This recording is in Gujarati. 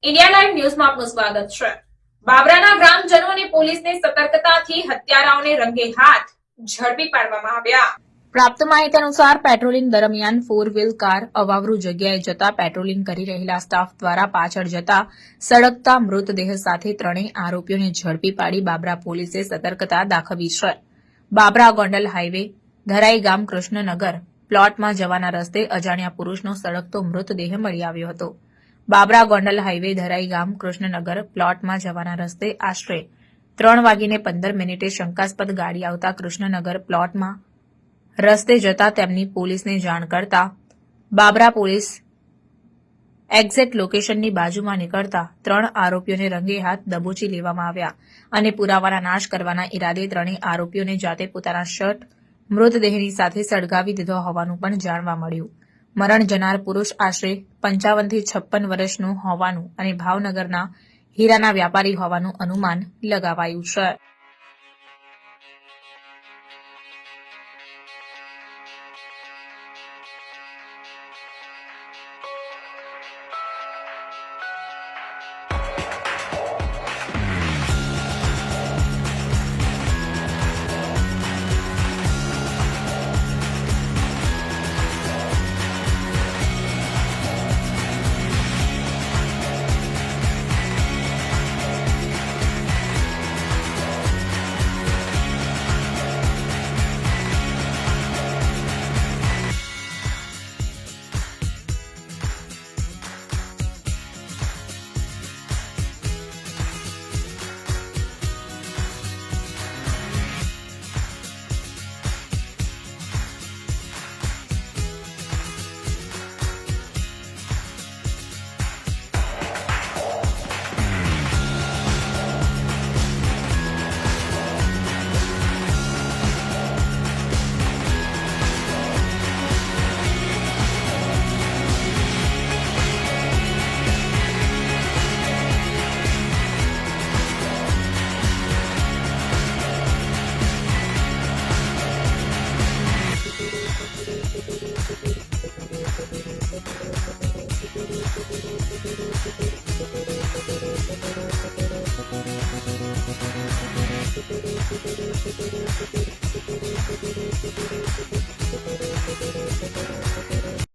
ઇન્ડિયા લાઈવ ન્યૂઝમાં આપનું સ્વાગત છે। બાબરાના ગ્રામજનો અને પોલીસની સતર્કતાથી હત્યારાઓને રંગે હાથ ઝડપી પાડવામાં આવ્યા। પ્રાપ્ત માહિતી અનુસાર પેટ્રોલિંગ દરમિયાન ફોર વ્હીલ કાર અવાવરૂ જગ્યાએ જતા પેટ્રોલિંગ કરી રહેલા સ્ટાફ દ્વારા પાછળ જતા સળગતા મૃતદેહ સાથે ત્રણેય આરોપીઓને ઝડપી પાડી બાબરા પોલીસે સતર્કતા દાખવી છે। બાબરા ગોંડલ હાઈવે ધરાઈ ગામ કૃષ્ણનગર પ્લોટમાં જવાના રસ્તે અજાણ્યા પુરુષનો સળગતો મૃતદેહ મળી આવ્યો હતો। બાબરા ગોંડલ હાઈવે ધરાઈ ગામ કૃષ્ણનગર પ્લોટમાં જવાના રસ્તે આશરે 3:15 શંકાસ્પદ ગાડી આવતા કૃષ્ણનગર પ્લોટમાં રસ્તે જતા તેમની પોલીસને જાણ કરતા બાબરા પોલીસ એક્ઝેક્ટ લોકેશનની બાજુમાં નીકળતા ત્રણ આરોપીઓને રંગે હાથ દબોચી લેવામાં આવ્યા અને પુરાવાના નાશ કરવાના ઈરાદે ત્રણેય આરોપીઓને જાતે પોતાના શર્ટ મૃતદેહની સાથે સળગાવી દીધો હોવાનું પણ જાણવા મળ્યું। મરણ જનાર પુરુષ આશરે 55 થી 56 વર્ષનું હોવાનું અને ભાવનગરના હીરાના વ્યાપારી હોવાનું અનુમાન લગાવાયું છે।